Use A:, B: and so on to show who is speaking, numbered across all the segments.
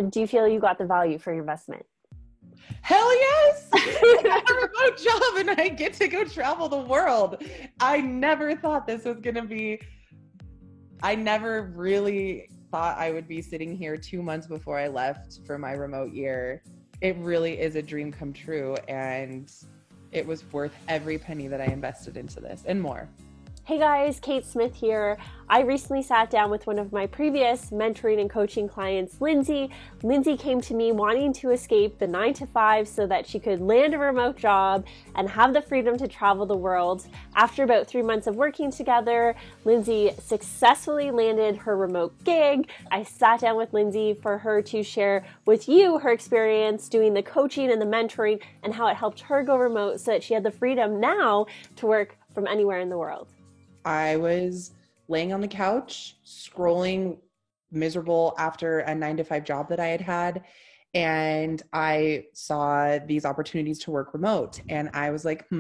A: And do you feel you got the value for your investment?
B: Hell yes! I got a remote job and I get to go travel the world. I never thought this was going to be, I never really thought I would be sitting here 2 months before I left for my remote year. It really is a dream come true, and it was worth every penny that I invested into this and more.
A: Hey guys, Kate Smith here. I recently sat down with one of my previous mentoring and coaching clients, Lindsay. Lindsay came to me wanting to escape the 9-to-5 so that she could land a remote job and have the freedom to travel the world. After about 3 months of working together, Lindsay successfully landed her remote gig. I sat down with Lindsay for her to share with you her experience doing the coaching and the mentoring and how it helped her go remote so that she had the freedom now to work from anywhere in the world.
B: I was laying on the couch, scrolling miserable after a 9-to-5 job that I had had. And I saw these opportunities to work remote. And I was like,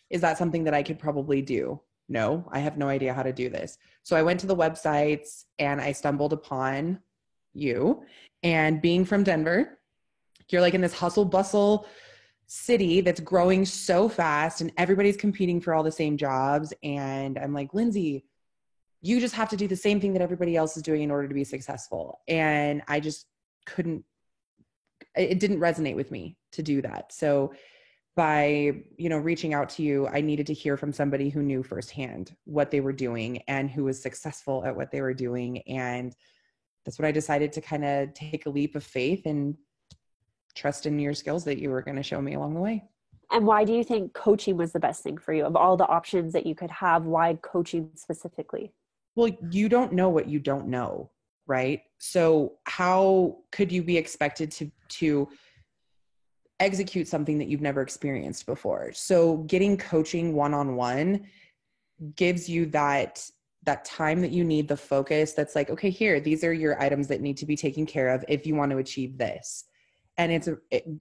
B: is that something that I could probably do? No, I have no idea how to do this. So I went to the websites and I stumbled upon you. And being from Denver, you're like in this hustle bustle city that's growing so fast and everybody's competing for all the same jobs. And I'm like, Lindsay, you just have to do the same thing that everybody else is doing in order to be successful. And I just it didn't resonate with me to do that. So by, reaching out to you, I needed to hear from somebody who knew firsthand what they were doing and who was successful at what they were doing. And that's what I decided to kind of take a leap of faith and trust in your skills that you were going to show me along the way.
A: And why do you think coaching was the best thing for you? Of all the options that you could have, why coaching specifically?
B: Well, you don't know what you don't know, right? So how could you be expected to execute something that you've never experienced before? So getting coaching one-on-one gives you that time that you need, the focus that's like, okay, here, these are your items that need to be taken care of if you want to achieve this. And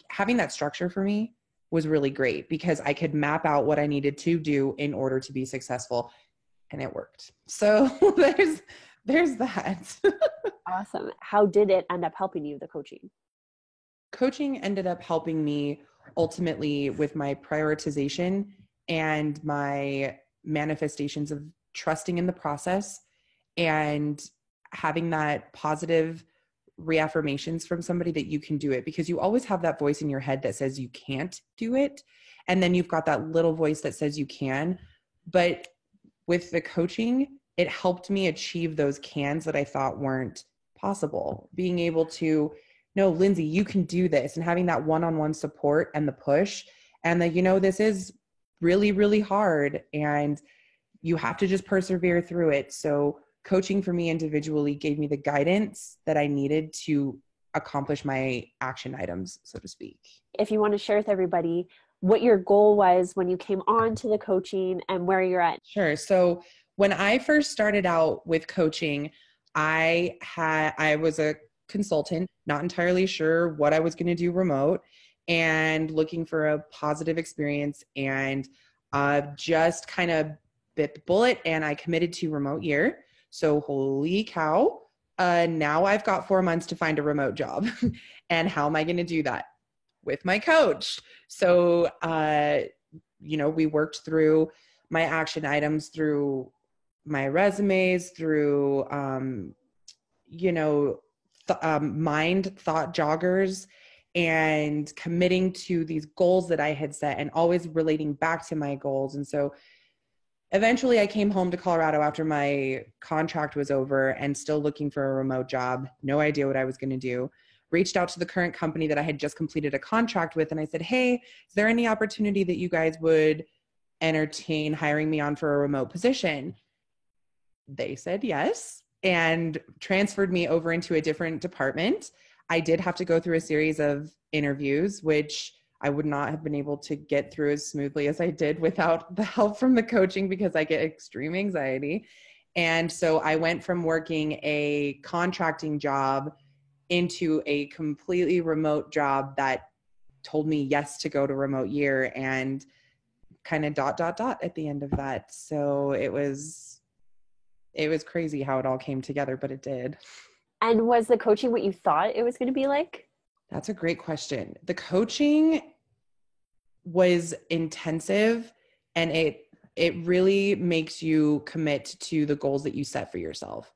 B: having that structure for me was really great because I could map out what I needed to do in order to be successful, and it worked. So there's that.
A: Awesome. How did it end up helping you, the coaching?
B: Coaching ended up helping me ultimately with my prioritization and my manifestations of trusting in the process and having that positive reaffirmations from somebody that you can do it, because you always have that voice in your head that says you can't do it. And then you've got that little voice that says you can. But with the coaching, it helped me achieve those cans that I thought weren't possible. Being able to, no, Lindsay, you can do this, and having that one-on-one support and the push, and that, this is really, really hard and you have to just persevere through it. So coaching for me individually gave me the guidance that I needed to accomplish my action items, so to speak.
A: If you want to share with everybody what your goal was when you came on to the coaching and where you're at.
B: Sure. So when I first started out with coaching, I was a consultant, not entirely sure what I was going to do remote, and looking for a positive experience, and just kind of bit the bullet and I committed to remote year. So holy cow, now I've got 4 months to find a remote job. And how am I going to do that? With my coach. So, we worked through my action items, through my resumes, through, mind thought joggers, and committing to these goals that I had set and always relating back to my goals. And so eventually I came home to Colorado after my contract was over and still looking for a remote job. No idea what I was going to do. Reached out to the current company that I had just completed a contract with. And I said, hey, is there any opportunity that you guys would entertain hiring me on for a remote position? They said yes and transferred me over into a different department. I did have to go through a series of interviews, which I would not have been able to get through as smoothly as I did without the help from the coaching, because I get extreme anxiety. And so I went from working a contracting job into a completely remote job that told me yes to go to remote year, and kind of ... at the end of that. So it was crazy how it all came together, but it did.
A: And was the coaching what you thought it was going to be like?
B: That's a great question. The coaching was intensive, and it really makes you commit to the goals that you set for yourself.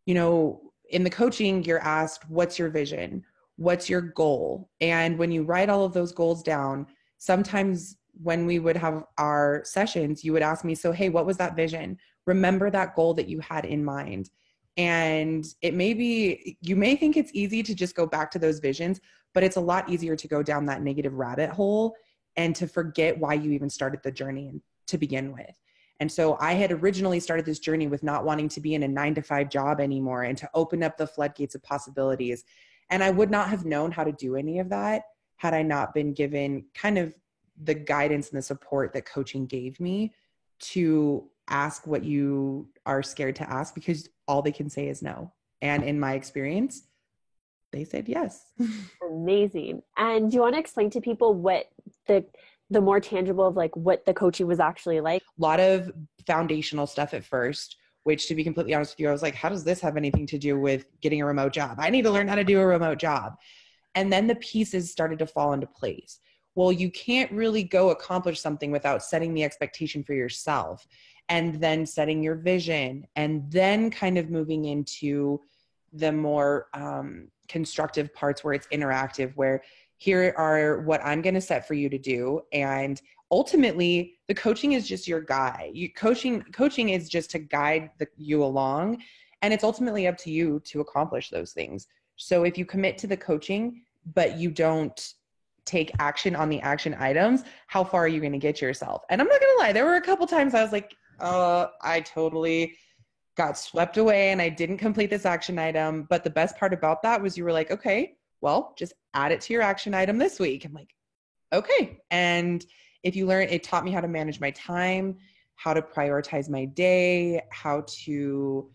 B: You know, in the coaching, you're asked, what's your vision? What's your goal? And when you write all of those goals down, sometimes when we would have our sessions, you would ask me, so, hey, what was that vision? Remember that goal that you had in mind. And it may be, you may think it's easy to just go back to those visions, but it's a lot easier to go down that negative rabbit hole and to forget why you even started the journey to begin with. And so I had originally started this journey with not wanting to be in a 9-to-5 job anymore and to open up the floodgates of possibilities. And I would not have known how to do any of that had I not been given kind of the guidance and the support that coaching gave me to ask what you are scared to ask, because all they can say is no. And in my experience, they said yes.
A: Amazing. And do you want to explain to people what the more tangible of like what the coaching was actually like?
B: A lot of foundational stuff at first, which, to be completely honest with you, I was like, how does this have anything to do with getting a remote job? I need to learn how to do a remote job. And then the pieces started to fall into place. Well, you can't really go accomplish something without setting the expectation for yourself, and then setting your vision, and then kind of moving into the more constructive parts where it's interactive, where here are what I'm going to set for you to do. And ultimately, the coaching is just your guide. Coaching is just to guide you along. And it's ultimately up to you to accomplish those things. So if you commit to the coaching, but you don't take action on the action items, how far are you going to get yourself? And I'm not going to lie, there were a couple times I was like, I totally got swept away and I didn't complete this action item. But the best part about that was you were like, okay, well, just add it to your action item this week. I'm like, okay. And if you learn, it taught me how to manage my time, how to prioritize my day, how to,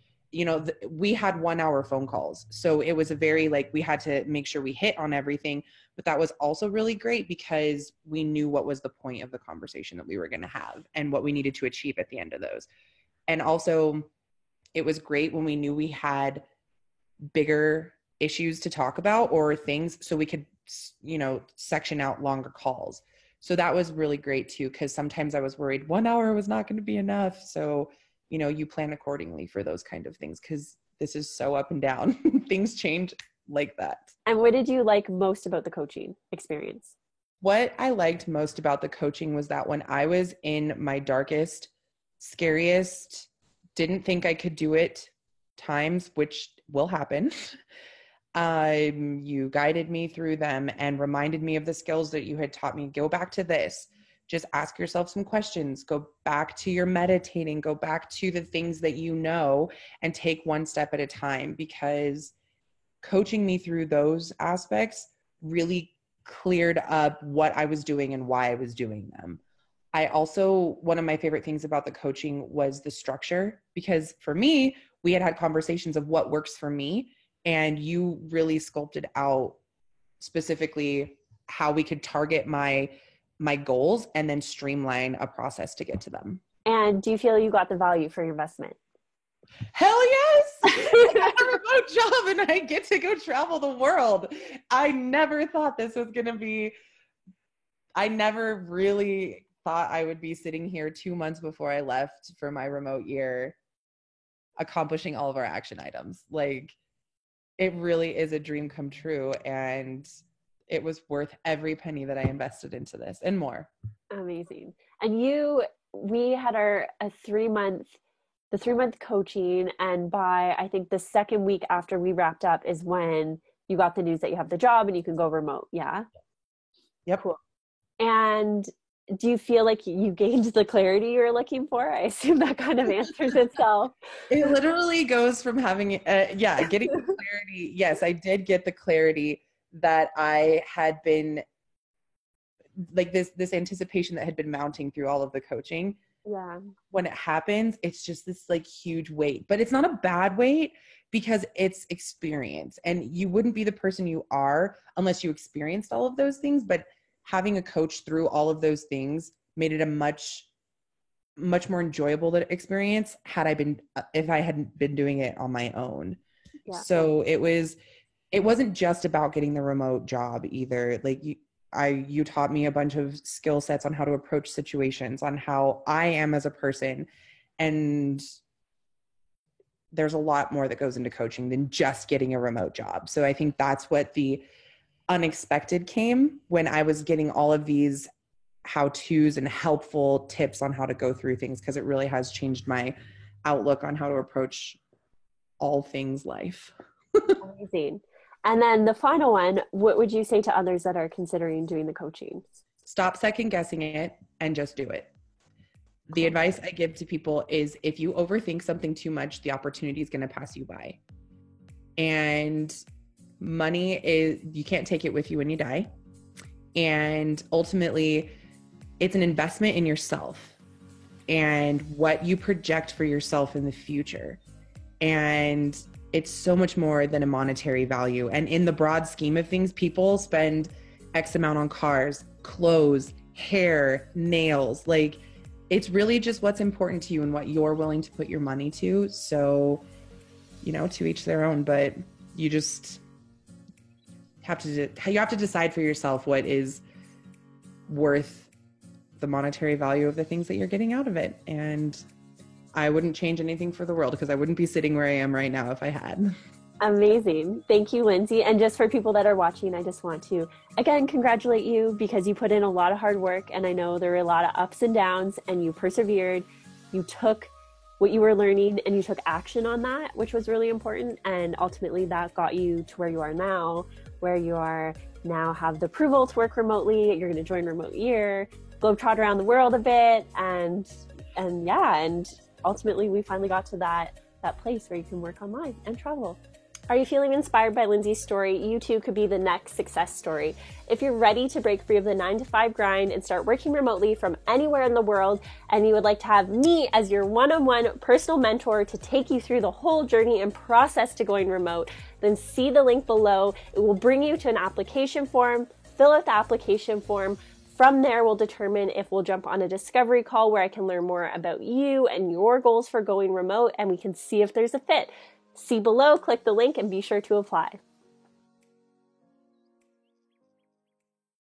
B: we had 1 hour phone calls. So it was a very, we had to make sure we hit on everything, but that was also really great because we knew what was the point of the conversation that we were going to have and what we needed to achieve at the end of those. And also it was great when we knew we had bigger issues to talk about or things, so we could, section out longer calls. So that was really great too, because sometimes I was worried 1 hour was not going to be enough. So, you plan accordingly for those kind of things, because this is so up and down. Things change like that.
A: And what did you like most about the coaching experience?
B: What I liked most about the coaching was that when I was in my darkest, scariest, didn't think I could do it times, which will happen, you guided me through them and reminded me of the skills that you had taught me. Go back to this. Just ask yourself some questions. Go back to your meditating. Go back to the things that you know and take one step at a time, because coaching me through those aspects really cleared up what I was doing and why I was doing them. I also, one of my favorite things about the coaching was the structure, because for me, we had conversations of what works for me, and you really sculpted out specifically how we could target my goals and then streamline a process to get to them.
A: And do you feel you got the value for your investment?
B: Hell yes! I got a remote job and I get to go travel the world. I never thought this was going to be, I never really thought I would be sitting here 2 months before I left for my remote year, accomplishing all of our action items. It really is a dream come true, and it was worth every penny that I invested into this and more.
A: Amazing. And we had the 3-month coaching, and by I think the second week after we wrapped up is when you got the news that you have the job and you can go remote. Yeah.
B: Yep.
A: Cool. And do you feel like you gained the clarity you were looking for? I assume that kind of answers itself.
B: It literally goes from having, getting the clarity. Yes, I did get the clarity that I had been, this anticipation that had been mounting through all of the coaching.
A: Yeah.
B: When it happens, it's just this huge weight, but it's not a bad weight because it's experience, and you wouldn't be the person you are unless you experienced all of those things. But having a coach through all of those things made it a much more enjoyable experience if I hadn't been doing it on my own.
A: Yeah.
B: So it wasn't just about getting the remote job either. Like you taught me a bunch of skill sets on how to approach situations, on how I am as a person. And there's a lot more that goes into coaching than just getting a remote job. So I think that's what the unexpected came when I was getting all of these how-tos and helpful tips on how to go through things, because it really has changed my outlook on how to approach all things life.
A: Amazing. And then the final one, what would you say to others that are considering doing the coaching?
B: Stop second guessing it and just do it. The advice I give to people is if you overthink something too much, the opportunity is going to pass you by. And money you can't take it with you when you die. And ultimately, it's an investment in yourself and what you project for yourself in the future. And it's so much more than a monetary value. And in the broad scheme of things, people spend X amount on cars, clothes, hair, nails. Like, it's really just what's important to you and what you're willing to put your money to. So, to each their own, but you just have to decide for yourself what is worth the monetary value of the things that you're getting out of it. And I wouldn't change anything for the world, because I wouldn't be sitting where I am right now if I had.
A: Amazing. Thank you, Lindsay. And just for people that are watching, I just want to, again, congratulate you, because you put in a lot of hard work. And I know there were a lot of ups and downs, and you persevered. You took what you were learning and you took action on that, which was really important. And ultimately that got you to where you are now, where you are now have the approval to work remotely. You're going to join Remote Year, globetrot around the world a bit. And ultimately we finally got to that place where you can work online and travel. Are you feeling inspired by Lindsay's story? You too could be the next success story. If you're ready to break free of the 9-to-5 grind and start working remotely from anywhere in the world, and you would like to have me as your one-on-one personal mentor to take you through the whole journey and process to going remote, then see the link below. It will bring you to an application form. Fill out the application form. From there, we'll determine if we'll jump on a discovery call where I can learn more about you and your goals for going remote, and we can see if there's a fit. See below, click the link, and be sure to apply.